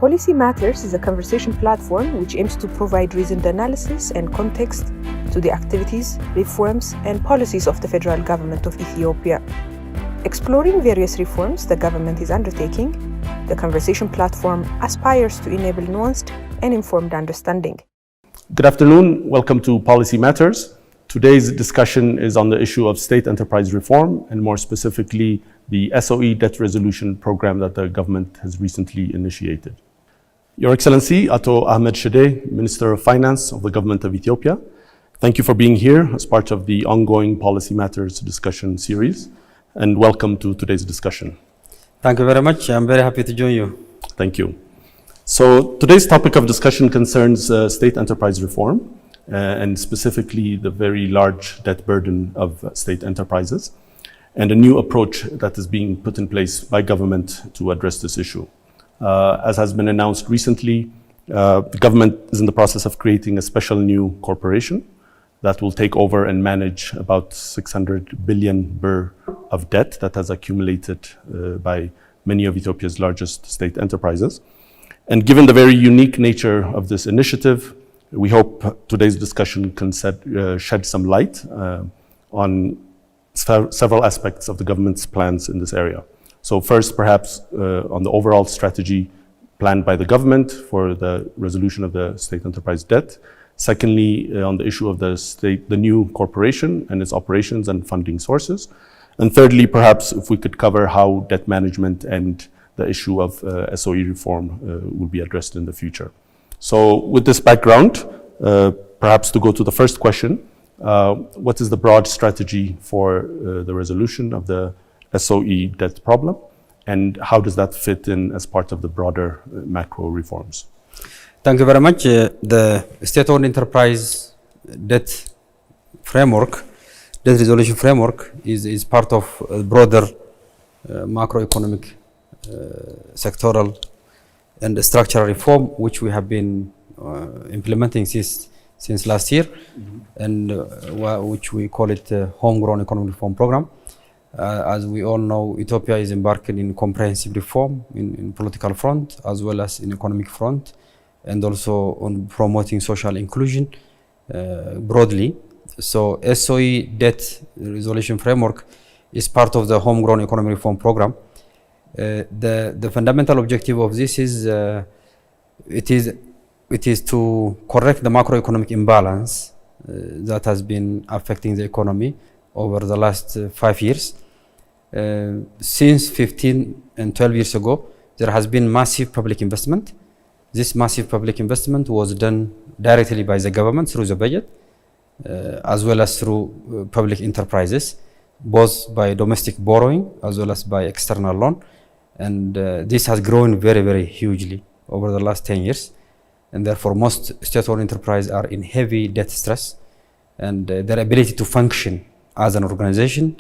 Policy Matters is a conversation platform which aims to provide reasoned analysis and context to the activities, reforms, and policies of the federal government of Ethiopia. Exploring various reforms the government is undertaking, the conversation platform aspires to enable nuanced and informed understanding. Good afternoon. Welcome to Policy Matters. Today's discussion is on the issue of state enterprise reform, and more specifically, the SOE debt resolution program that the government has recently initiated. Your Excellency, Ato Ahmed Shide, Minister of Finance of the Government of Ethiopia, thank you for being here as part of the ongoing Policy Matters discussion series, and welcome to today's discussion. Thank you very much. I'm very happy to join you. Thank you. So today's topic of discussion concerns state enterprise reform, and specifically the very large debt burden of state enterprises, and a new approach that is being put in place by government to address this issue. As has been announced recently, the government is in the process of creating a special new corporation that will take over and manage about 600 billion birr of debt that has accumulated by many of Ethiopia's largest state enterprises. And given the very unique nature of this initiative, we hope today's discussion can shed some light on several aspects of the government's plans in this area. So first, perhaps on the overall strategy planned by the government for the resolution of the state enterprise debt. Secondly, on the issue of the new corporation and its operations and funding sources. And thirdly, perhaps if we could cover how debt management and the issue of SOE reform will be addressed in the future. So with this background, perhaps to go to the first question, what is the broad strategy for the resolution of the SOE debt problem, and how does that fit in as part of the broader macro reforms? Thank you very much. The state-owned enterprise debt framework, debt resolution framework, is part of a broader macroeconomic, sectoral, and structural reform, which we have been implementing since last year, and which we call it Homegrown Economic Reform Program. As we all know, Ethiopia is embarking in comprehensive reform in political front as well as in economic front, and also on promoting social inclusion broadly. So SOE debt resolution framework is part of the Homegrown Economic Reform Program. The fundamental objective of this is it is to correct the macroeconomic imbalance that has been affecting the economy over the last 5 years. Since 15 and 12 years ago, there has been massive public investment. This massive public investment was done directly by the government through the budget, as well as through public enterprises, both by domestic borrowing as well as by external loan. And this has grown very, very hugely over the last 10 years. And therefore, most state-owned enterprises are in heavy debt stress, and their ability to function as an organization,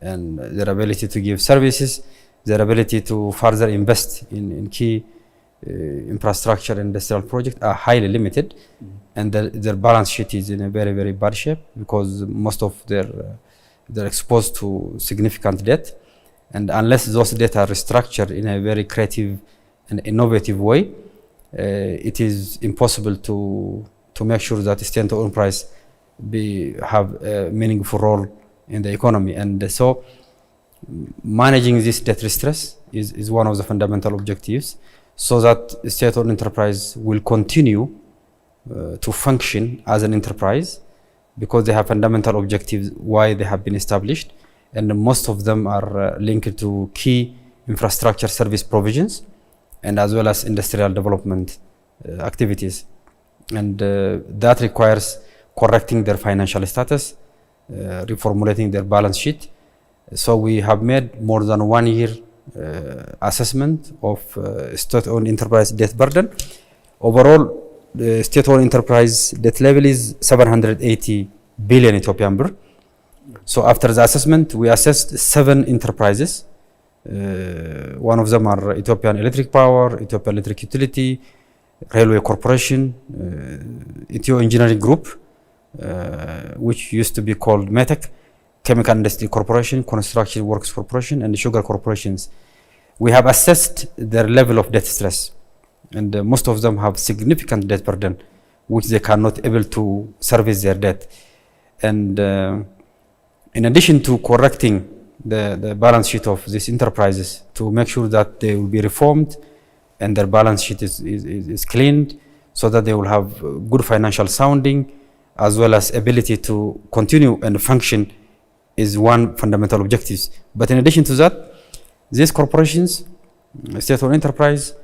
and their ability to give services, their ability to further invest in key infrastructure and industrial projects are highly limited, and their balance sheet is in a very, very bad shape because most of they're exposed to significant debt, and unless those debt are restructured in a very creative and innovative way, it is impossible to make sure that the state-owned enterprise have a meaningful role in the economy. And so managing this debt stress is one of the fundamental objectives, so that state-owned enterprise will continue to function as an enterprise, because they have fundamental objectives why they have been established, and most of them are linked to key infrastructure service provisions and as well as industrial development activities. And that requires correcting their financial status, reformulating their balance sheet. So we have made more than 1 year assessment of state-owned enterprise debt burden. Overall, the state-owned enterprise debt level is 780 billion Ethiopian birr. So after the assessment, we assessed 7 enterprises. One of them are Ethiopian Electric Power, Ethiopian Electric Utility, Railway Corporation, Ethio Engineering Group, which used to be called METEC, Chemical Industry Corporation, Construction Works Corporation, and Sugar Corporations. We have assessed their level of debt stress. and most of them have significant debt burden, which they cannot able to service their debt. And in addition to correcting the balance sheet of these enterprises to make sure that they will be reformed and their balance sheet is cleaned so that they will have good financial sounding as well as ability to continue and function is one fundamental objective. But in addition to that, these corporations, state-owned enterprise,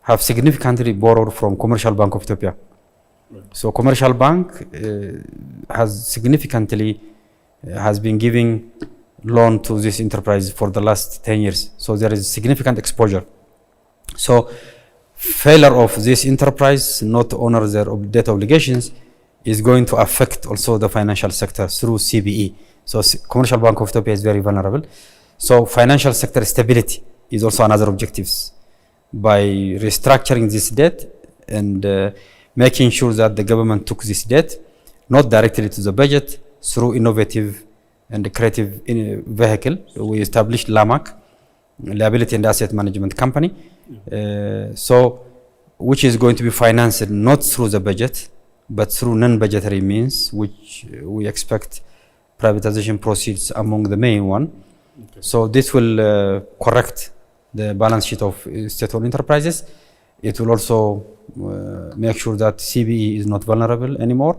have significantly borrowed from Commercial Bank of Ethiopia. Right. So Commercial Bank has significantly has been giving loan to this enterprise for the last 10 years. So there is significant exposure. So failure of this enterprise not to honor their debt obligations is going to affect also the financial sector through CBE. So Commercial Bank of Ethiopia is very vulnerable. So financial sector stability is also another objective by restructuring this debt and making sure that the government took this debt not directly to the budget through innovative and creative vehicle. We established LAMAC, Liability and Asset Management Company, so which is going to be financed not through the budget but through non-budgetary means, which we expect privatization proceeds among the main one. Okay. So this will correct the balance sheet of state-owned enterprises. It will also make sure that CBE is not vulnerable anymore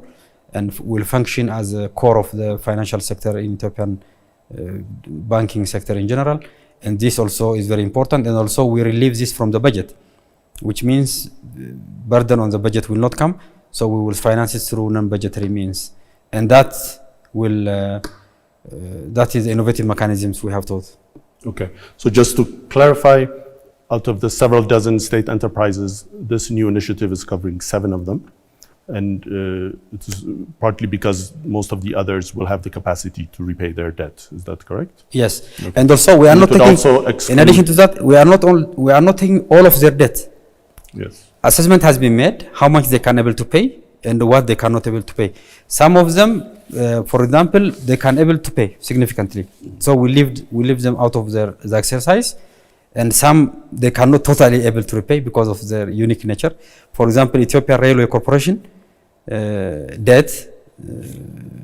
and will function as a core of the financial sector in Ethiopian banking sector in general. And this also is very important. And also we relieve this from the budget, which means burden on the budget will not come. So we will finance it through non-budgetary means. And that will, that is the innovative mechanisms we have taught. Okay. So just to clarify, out of the several dozen state enterprises, this new initiative is covering 7 of them. And it's partly because most of the others will have the capacity to repay their debt. Is that correct? Yes. Okay. And also we are not taking, in addition to that, we are not taking all of their debt. Yes. Assessment has been made, how much they can able to pay and what they cannot able to pay. Some of them, for example, they can able to pay significantly. So we leave them out of the exercise. And some they cannot totally able to repay because of their unique nature. For example, Ethiopia Railway Corporation debt,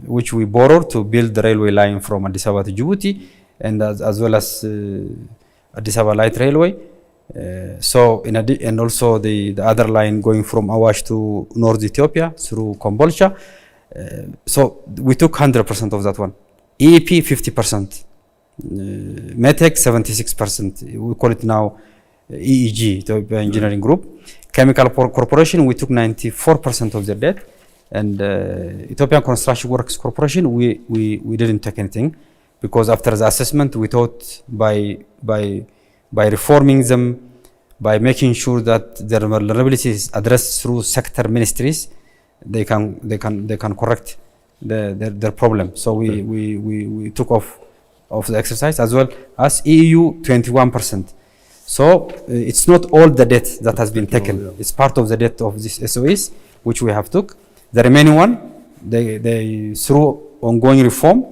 which we borrowed to build the railway line from Addis Ababa to Djibouti, and as well as Addis Ababa Light Railway. So and also the other line going from Awash to North Ethiopia through Kombolcha. So we took 100% of that one. EEP 50%. Metec 76%. We call it now EEG, Ethiopia Engineering Group. Chemical Corporation, we took 94% of their debt. And Ethiopian Construction Works Corporation, we didn't take anything because after the assessment, we thought by reforming them, by making sure that their vulnerability is addressed through sector ministries, they can correct their problem. So we took off of the exercise as well as EU 21%. So it's not all the debt that has been taken. Yeah. It's part of the debt of this SOEs, which we have took. The remaining one, they through ongoing reform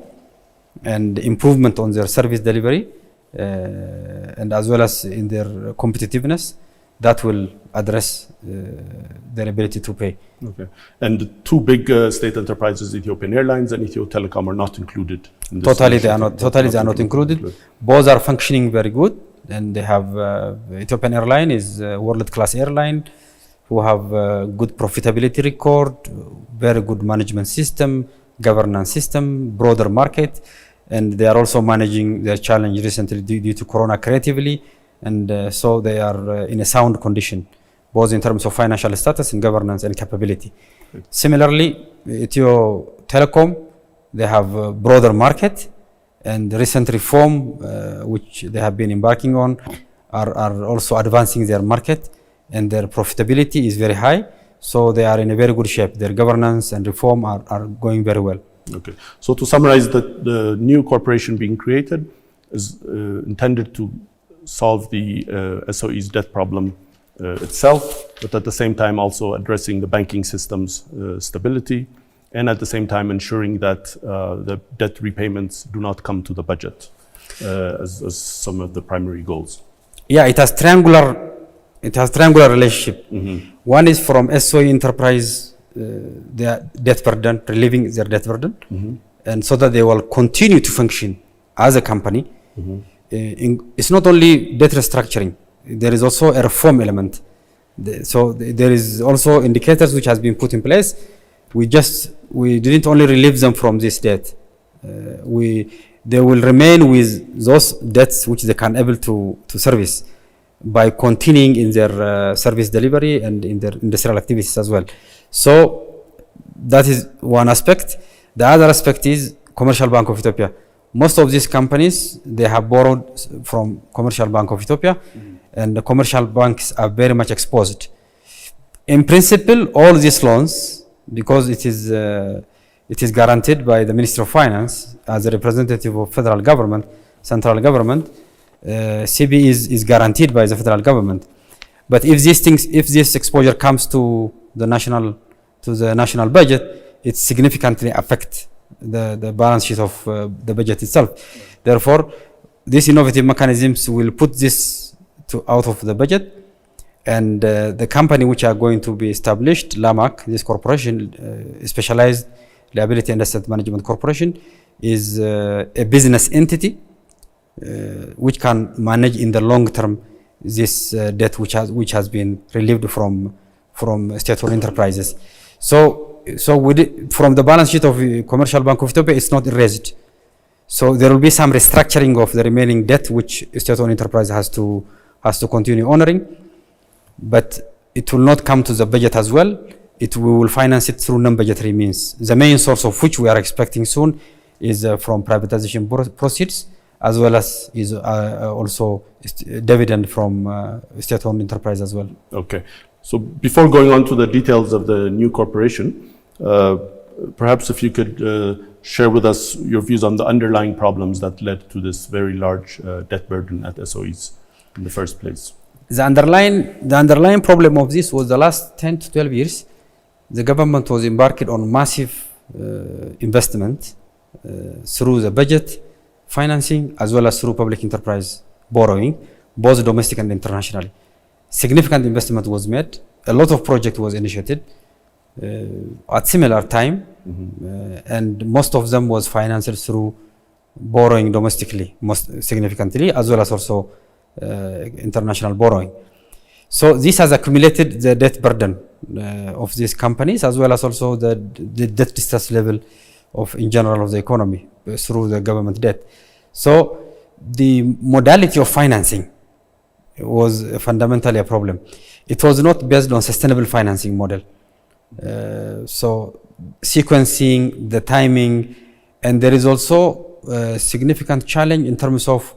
and improvement on their service delivery, and as well as in their competitiveness, that will address their ability to pay. Okay. And the 2 big state enterprises, Ethiopian Airlines and Ethio Telecom, are not included in this. Totally, they are not included. Both are functioning very good, and they have Ethiopian Airline is a world-class airline who have good profitability record, very good management system, governance system, broader market, and they are also managing their challenge recently due to Corona creatively. And so they are in a sound condition, both in terms of financial status and governance and capability. Okay. Similarly, Ethio Telecom, they have a broader market, and the recent reform, which they have been embarking on, are also advancing their market, and their profitability is very high. So they are in a very good shape. Their governance and reform are going very well. Okay. So to summarize, the new corporation being created is intended to solve the SOE's debt problem itself, but at the same time also addressing the banking system's stability, and at the same time ensuring that the debt repayments do not come to the budget as some of the primary goals. Yeah, it has triangular it has triangular relationship. One is from SOE enterprise, their debt burden, relieving their debt burden, and so that they will continue to function as a company. It's not only debt restructuring, there is also a reform element. There is also indicators which has been put in place. We didn't only relieve them from this debt. They will remain with those debts which they can able to service by continuing in their service delivery and in their industrial activities as well. So that is one aspect. The other aspect is Commercial Bank of Ethiopia. Most of these companies, they have borrowed from Commercial Bank of Ethiopia, and the commercial banks are very much exposed. In principle, all these loans, because it is guaranteed by the Ministry of Finance as a representative of federal government, central government, CB is guaranteed by the federal government. But if this exposure comes to the national budget, it significantly affects the balance sheet of the budget itself. Therefore, these innovative mechanisms will put this out of the budget, and the company which are going to be established, LAMAC, this corporation, Specialized Liability and Asset Management Corporation, is a business entity which can manage in the long term this debt which has been relieved from state-owned enterprises. So from the balance sheet of Commercial Bank of Ethiopia, it's not erased. So there will be some restructuring of the remaining debt which state-owned enterprise has to continue honoring, but it will not come to the budget as well. We will finance it through non-budgetary means. The main source of which we are expecting soon is from privatization proceeds, as well as is also dividend from state-owned enterprise as well. Okay. So before going on to the details of the new corporation, perhaps if you could share with us your views on the underlying problems that led to this very large debt burden at SOEs in the first place. The underlying problem of this was the last 10 to 12 years, the government was embarked on massive investment through the budget financing as well as through public enterprise borrowing, both domestic and internationally. Significant investment was made. A lot of project was initiated at similar time, and most of them was financed through borrowing domestically, most significantly, as well as also international borrowing. So this has accumulated the debt burden of these companies, as well as also the debt distress level in general of the economy through the government debt. So the modality of financing was fundamentally a problem. It was not based on sustainable financing model. So sequencing, the timing, and there is also a significant challenge in terms of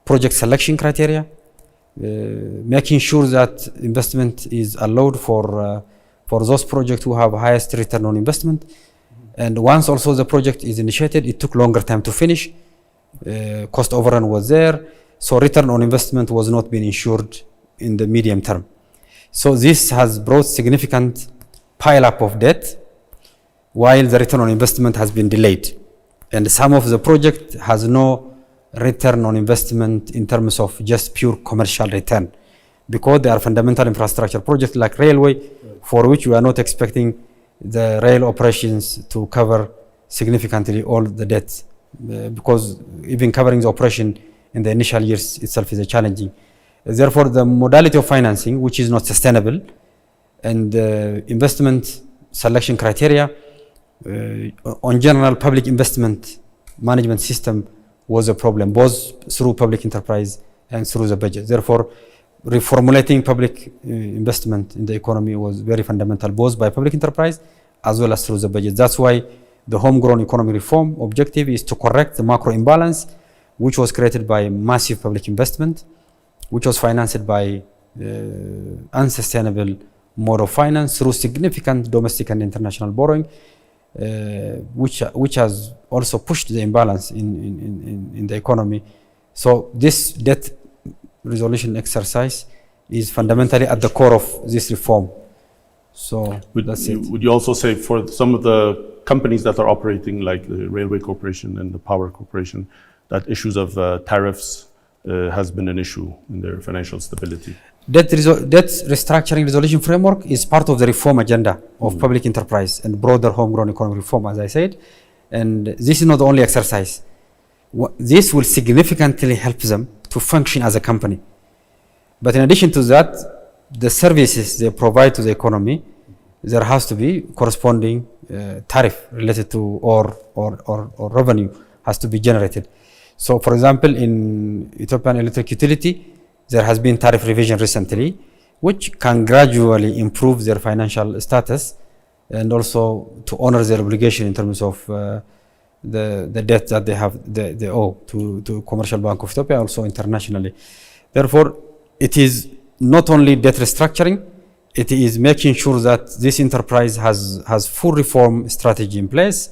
project selection criteria, making sure that investment is allowed for those projects who have highest return on investment. And once also the project is initiated, it took longer time to finish. Cost overrun was there, so return on investment was not being ensured in the medium term. So this has brought significant pile up of debt, while the return on investment has been delayed. And some of the project has no return on investment in terms of just pure commercial return, because they are fundamental infrastructure projects like railway, for which we are not expecting the rail operations to cover significantly all the debt, because even covering the operation in the initial years itself is challenging. Therefore, the modality of financing, which is not sustainable, and investment selection criteria on general public investment management system was a problem, both through public enterprise and through the budget. Therefore, reformulating public investment in the economy was very fundamental, both by public enterprise as well as through the budget. That's why the homegrown economic reform objective is to correct the macro imbalance, which was created by massive public investment, which was financed by unsustainable mode of finance through significant domestic and international borrowing, which has also pushed the imbalance in the economy. So this debt resolution exercise is fundamentally at the core of this reform. So that's it. Would you also say for some of the companies that are operating, like the Railway Corporation and the Power Corporation, that issues of tariffs has been an issue in their financial stability. Debt restructuring resolution framework is part of the reform agenda of public enterprise and broader homegrown economic reform, as I said. And this is not the only exercise. This will significantly help them to function as a company. But in addition to that, the services they provide to the economy, there has to be corresponding tariff related to or revenue has to be generated. So, for example, in Ethiopian electric utility, there has been tariff revision recently, which can gradually improve their financial status and also to honor their obligation in terms of the debt that they owe to Commercial Bank of Ethiopia, also internationally. Therefore, it is not only debt restructuring, it is making sure that this enterprise has full reform strategy in place,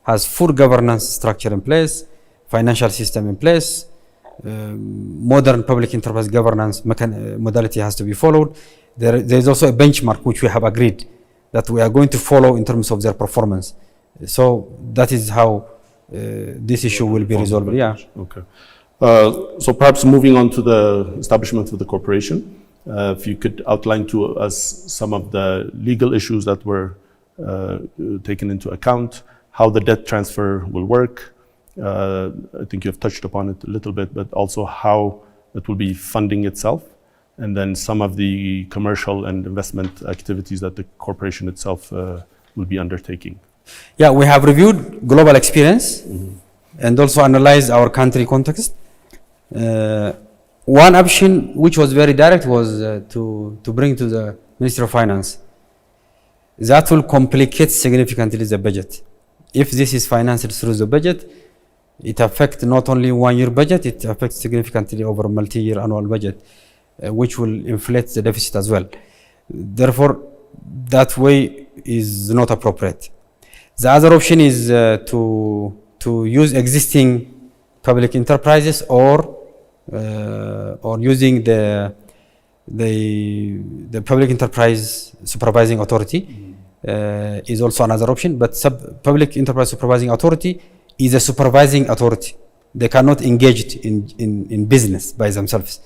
has full governance structure in place, financial system in place, modern public enterprise governance modality has to be followed. There is also a benchmark which we have agreed that we are going to follow in terms of their performance. So that is how this issue will be resolved. Yeah. Okay. So perhaps moving on to the establishment of the corporation, if you could outline to us some of the legal issues that were taken into account, how the debt transfer will work. I think you have touched upon it a little bit, but also how it will be funding itself, and then some of the commercial and investment activities that the corporation itself will be undertaking. Yeah, we have reviewed global experience and also analyzed our country context. One option which was very direct was to bring to the Ministry of Finance. That will complicate significantly the budget. If this is financed through the budget, it affects not only 1 year budget, it affects significantly over multi-year annual budget, which will inflate the deficit as well. Therefore, that way is not appropriate. The other option is to use existing public enterprises or using the public enterprise supervising authority is also another option. But public enterprise supervising authority is a supervising authority. They cannot engage in business by themselves.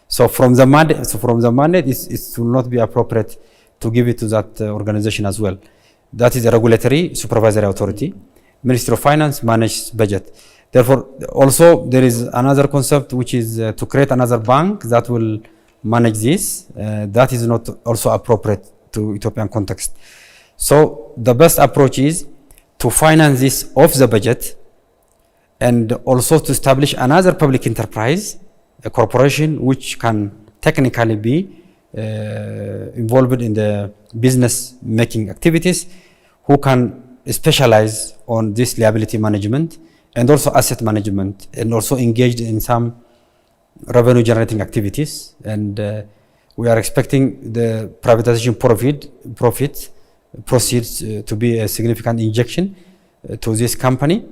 So from the mandate, it will not be appropriate to give it to that organization as well. That is a regulatory supervisory authority. Ministry of Finance manages budget. Therefore, also there is another concept which is to create another bank that will manage this. That is not also appropriate to Ethiopian context. So the best approach is to finance this off the budget and also to establish another public enterprise, a corporation which can technically be involved in the business making activities, who can specialize on this liability management and also asset management, and also engaged in some revenue generating activities. And we are expecting the privatization profit proceeds to be a significant injection to this company,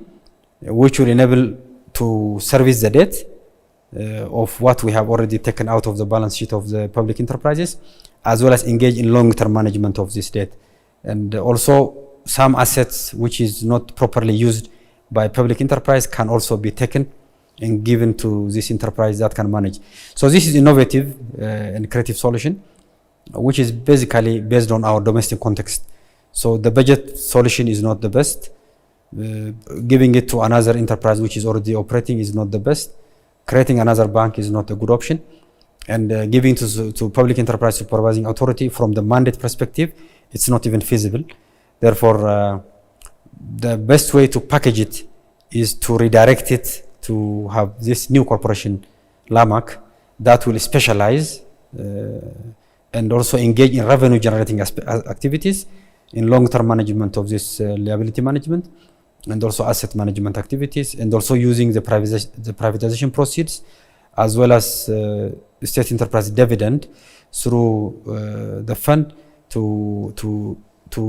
which will enable to service the debt of what we have already taken out of the balance sheet of the public enterprises, as well as engage in long-term management of this debt. And also some assets which is not properly used by public enterprise can also be taken and given to this enterprise that can manage. So this is innovative and creative solution, which is basically based on our domestic context. So the budget solution is not the best. Giving it to another enterprise which is already operating is not the best. Creating another bank is not a good option. And giving to public enterprise supervising authority from the mandate perspective, it's not even feasible. Therefore, the best way to package it is to redirect it to have this new corporation, LAMAC, that will specialize and also engage in revenue generating activities, in long-term management of this liability management, and also asset management activities, and also using the privatization proceeds as well as state enterprise dividend through the fund to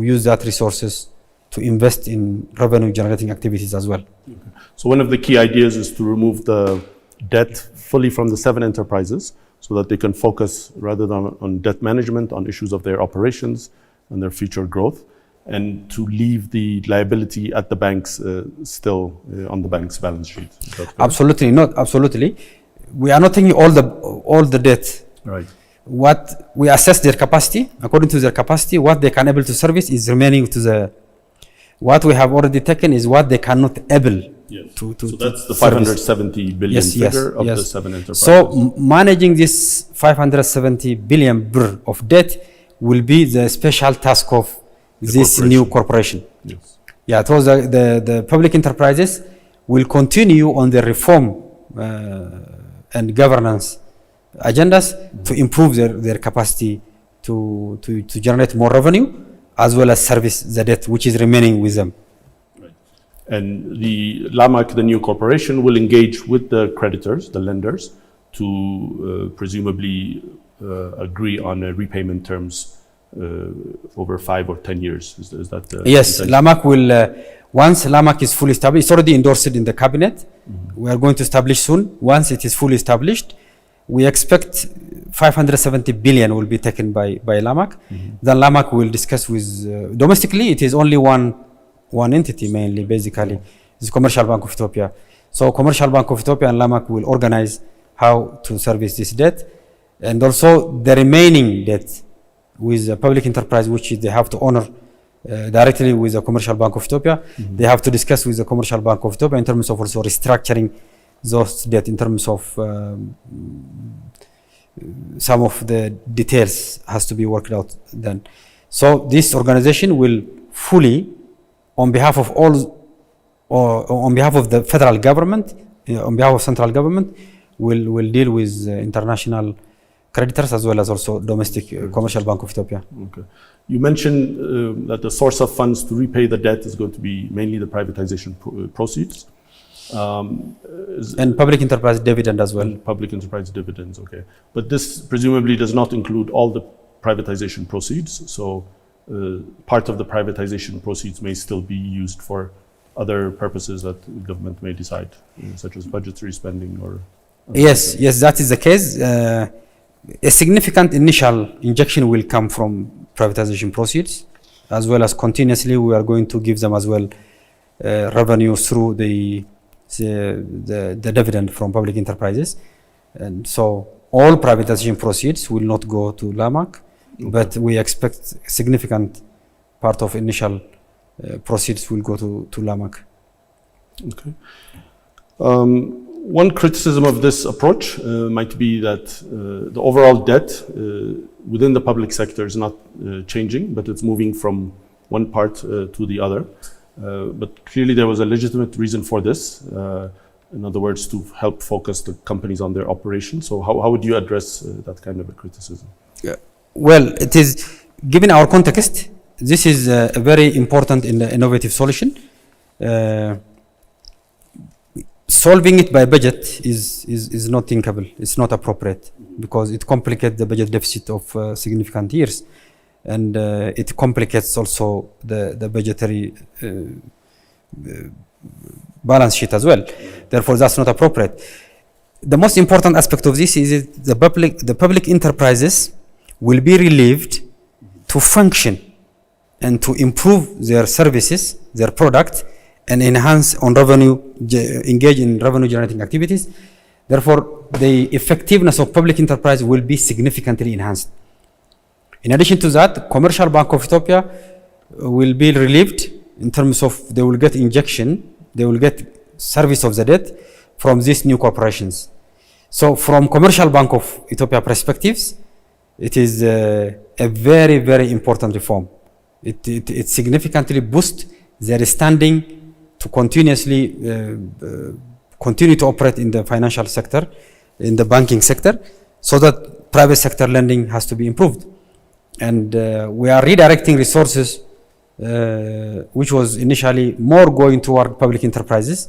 use that resources to invest in revenue generating activities as well. Okay. So one of the key ideas is to remove the debt fully from the 7 enterprises so that they can focus rather than on debt management, on issues of their operations and their future growth, and to leave the liability at the banks still on the bank's balance sheet. Absolutely not. Absolutely. we are not taking all the debt. Right. What we assess their capacity, according to their capacity, what they can able to service is remaining to the, what we have already taken is what they cannot able Yes. to So that's the service. 570 billion figure of the 7 enterprises. So managing this 570 billion birr of debt will be the special task of this new corporation. Yes. Yeah, it was the public enterprises will continue on the reform and governance agendas to improve their capacity to generate more revenue as well as service the debt which is remaining with them. Right. And the LAMAC, the new corporation, will engage with the creditors, the lenders, to presumably agree on repayment terms over 5 or 10 years. Is that the Yes, intention? LAMAC will, once LAMAC is fully established, it's already endorsed in the cabinet. We are going to establish soon. Once it is fully established, we expect 570 billion will be taken by LAMAC. Then LAMAC will discuss with, domestically, it is only one entity mainly, basically. It's Commercial Bank of Ethiopia. So Commercial Bank of Ethiopia and LAMAC will organize how to service this debt. And also the remaining debt with the public enterprise, which they have to honor directly with the Commercial Bank of Ethiopia. They have to discuss with the Commercial Bank of Ethiopia in terms of also restructuring those debt in terms of some of the details has to be worked out then. So this organization will fully, on behalf of all, or on behalf of the federal government, on behalf of central government, will deal with international creditors as well as also domestic Commercial Bank of Ethiopia. Okay. You mentioned that the source of funds to repay the debt is going to be mainly the privatization proceeds. And public enterprise dividend as well. And public enterprise dividends, okay. But this presumably does not include all the privatization proceeds. So part of the privatization proceeds may still be used for other purposes that the government may decide, such as budgetary spending or... Yes, that is the case. A significant initial injection will come from privatization proceeds, as well as continuously we are going to give them as well revenue through the dividend from public enterprises. And so all privatization proceeds will not go to LAMAC, but we expect significant part of initial proceeds will go to LAMAC. Okay. One criticism of this approach might be that the overall debt within the public sector is not changing, but it's moving from one part to the other. But clearly there was a legitimate reason for this. In other words, to help focus the companies on their operations. So how would you address that kind of a criticism? Well, it is, given our context, this is a very important and innovative solution. Solving it by budget is not thinkable. It's not appropriate because it complicates the budget deficit of significant years, and it complicates also the budgetary balance sheet as well. Therefore, that's not appropriate. The most important aspect of this is the public enterprises will be relieved to function and to improve their services, their product, and enhance on revenue, engage in revenue generating activities. Therefore, the effectiveness of public enterprise will be significantly enhanced. In addition to that, Commercial Bank of Ethiopia will be relieved in terms of they will get injection, they will get service of the debt from these new corporations. So from Commercial Bank of Ethiopia perspectives, it is a very, very important reform. It significantly boosts their standing to continuously continue to operate in the financial sector, in the banking sector, so that private sector lending has to be improved. And we are redirecting resources, which was initially more going toward public enterprises,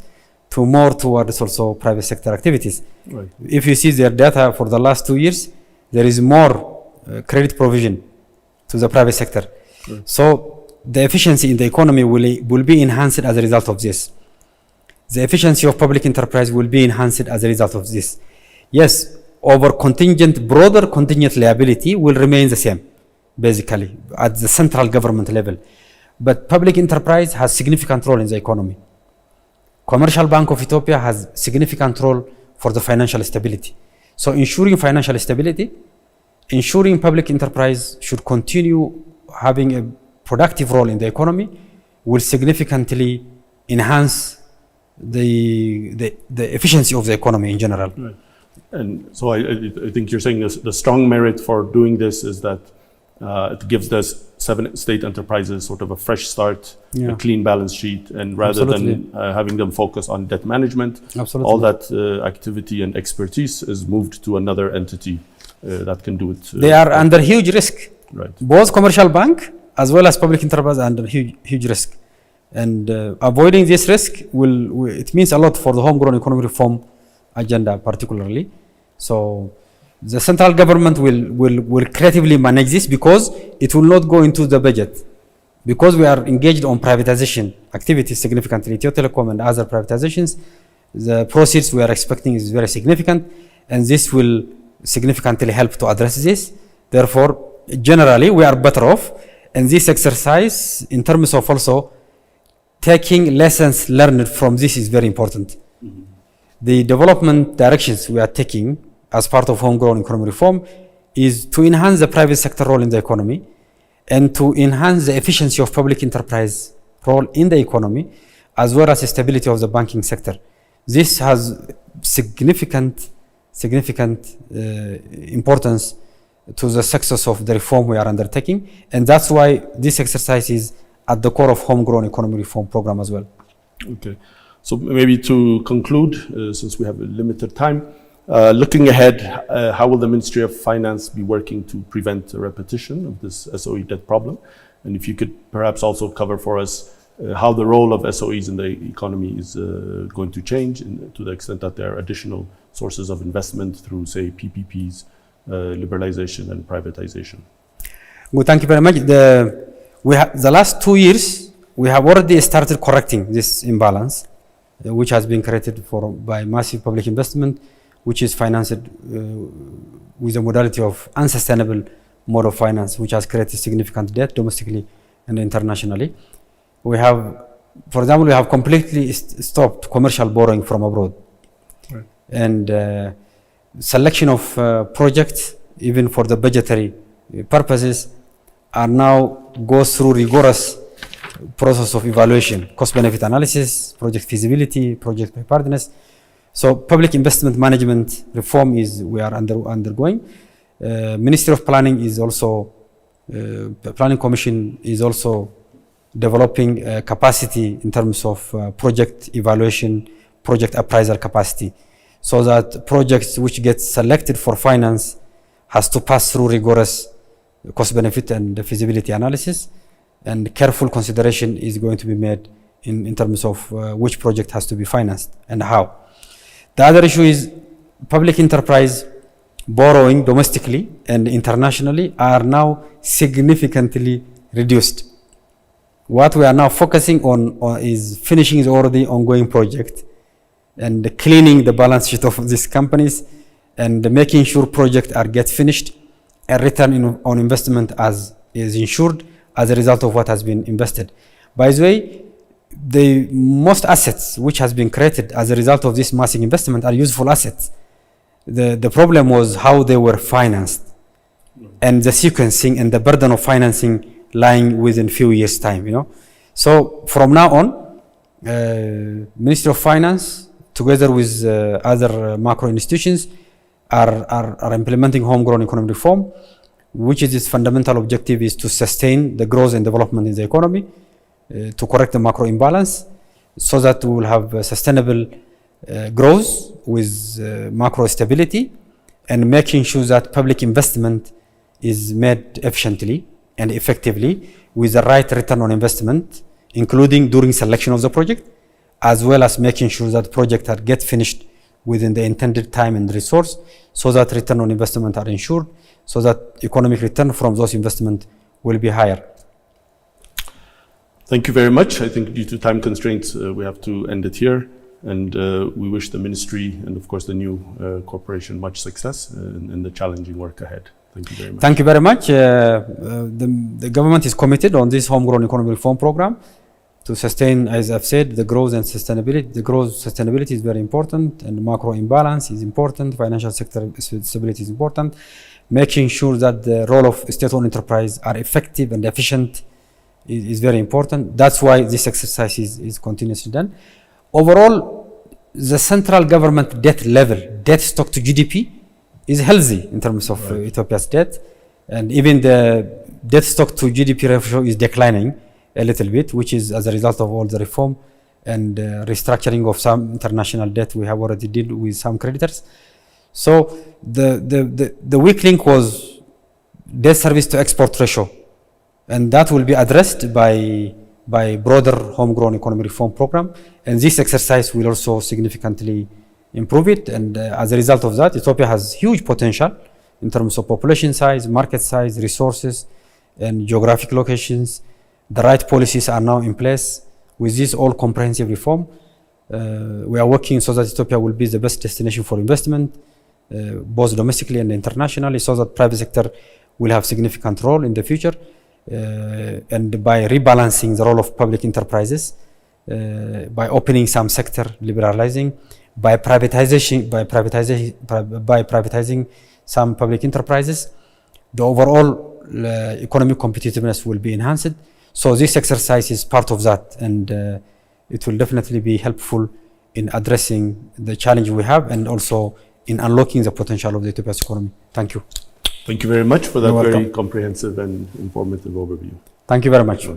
to more towards also private sector activities. Right. If you see their data for the last 2 years, there is more credit provision to the private sector. Right. So the efficiency in the economy will be enhanced as a result of this. The efficiency of public enterprise will be enhanced as a result of this. Yes, broader contingent liability will remain the same, basically, at the central government level. But public enterprise has significant role in the economy. Commercial Bank of Ethiopia has significant role for the financial stability. So ensuring financial stability, ensuring public enterprise should continue having a productive role in the economy will significantly enhance the efficiency of the economy in general. Right. And so I think you're saying the strong merit for doing this is that it gives the 7 state enterprises sort of a fresh start, a clean balance sheet, and rather than having them focus on debt management, all that activity and expertise is moved to another entity that can do it. They are under huge risk. Right. Both commercial bank as well as public enterprise are under huge risk. And avoiding this risk it means a lot for the homegrown economic reform agenda particularly. So the central government will creatively manage this because it will not go into the budget. Because we are engaged on privatization activities significantly, Ethio Telecom and other privatizations, the proceeds we are expecting is very significant, and this will significantly help to address this. Therefore, generally, we are better off. And this exercise, in terms of also taking lessons learned from this, is very important. Mm-hmm. The development directions we are taking as part of homegrown economic reform is to enhance the private sector role in the economy and to enhance the efficiency of public enterprise role in the economy, as well as the stability of the banking sector. This has significant importance to the success of the reform we are undertaking, and that's why this exercise is at the core of homegrown economic reform program as well. Okay, so maybe to conclude, since we have a limited time, looking ahead, how will the Ministry of Finance be working to prevent a repetition of this SOE debt problem? And if you could perhaps also cover for us how the role of SOEs in the economy is going to change to the extent that there are additional sources of investment through, say, PPPs, liberalization and privatization. Well, thank you very much. The last 2 years, we have already started correcting this imbalance, which has been created by massive public investment, which is financed with a modality of unsustainable mode of finance, which has created significant debt domestically and internationally. We have, for example, we have completely stopped commercial borrowing from abroad. Right. And selection of projects, even for the budgetary purposes, are now goes through rigorous process of evaluation, cost-benefit analysis, project feasibility, project preparedness. So public investment management reform we are undergoing. Ministry of Planning is also, Planning Commission is also developing capacity in terms of project evaluation, project appraisal capacity, so that projects which get selected for finance has to pass through rigorous cost-benefit and feasibility analysis, and careful consideration is going to be made in terms of which project has to be financed and how. The other issue is public enterprise borrowing domestically and internationally are now significantly reduced. What we are now focusing on is finishing the already ongoing project and cleaning the balance sheet of these companies and making sure projects get finished and return on investment is ensured as a result of what has been invested. By the way, the most assets which has been created as a result of this massive investment are useful assets. The problem was how they were financed and the sequencing and the burden of financing lying within few years' time, So from now on, Ministry of Finance, together with other macro institutions, are implementing homegrown economic reform, which is its fundamental objective is to sustain the growth and development in the economy, to correct the macro imbalance, so that we will have sustainable growth with macro stability, and making sure that public investment is made efficiently and effectively with the right return on investment, including during selection of the project, as well as making sure that projects get finished within the intended time and resource, so that return on investment are ensured, so that economic return from those investments will be higher. Thank you very much. I think due to time constraints, we have to end it here. And we wish the ministry and, of course, the new corporation much success in the challenging work ahead. Thank you very much. Thank you very much. The government is committed on this homegrown economic reform program to sustain, as I've said, the growth and sustainability. The growth sustainability is very important, and macro imbalance is important. Financial sector stability is important. Making sure that the role of state-owned enterprise are effective and efficient is very important. That's why this exercise is continuously done. Overall, the central government debt level, debt stock to GDP, is healthy in terms of Ethiopia's debt, and even the debt stock to GDP ratio is declining a little bit, which is as a result of all the reform and restructuring of some international debt we have already dealt with some creditors. So the weak link was debt service to export ratio, and that will be addressed by broader homegrown economy reform program, and this exercise will also significantly improve it. And as a result of that, Ethiopia has huge potential in terms of population size, market size, resources, and geographic locations. The right policies are now in place. With this all comprehensive reform, we are working so that Ethiopia will be the best destination for investment, both domestically and internationally, so that private sector will have significant role in the future. And by rebalancing the role of public enterprises, by opening some sector, liberalizing, by privatizing some public enterprises, the overall economic competitiveness will be enhanced. So this exercise is part of that, and it will definitely be helpful in addressing the challenge we have and also in unlocking the potential of the Ethiopia's economy. Thank you. Thank you very much for that You're very welcome. comprehensive and informative overview. Thank you very much.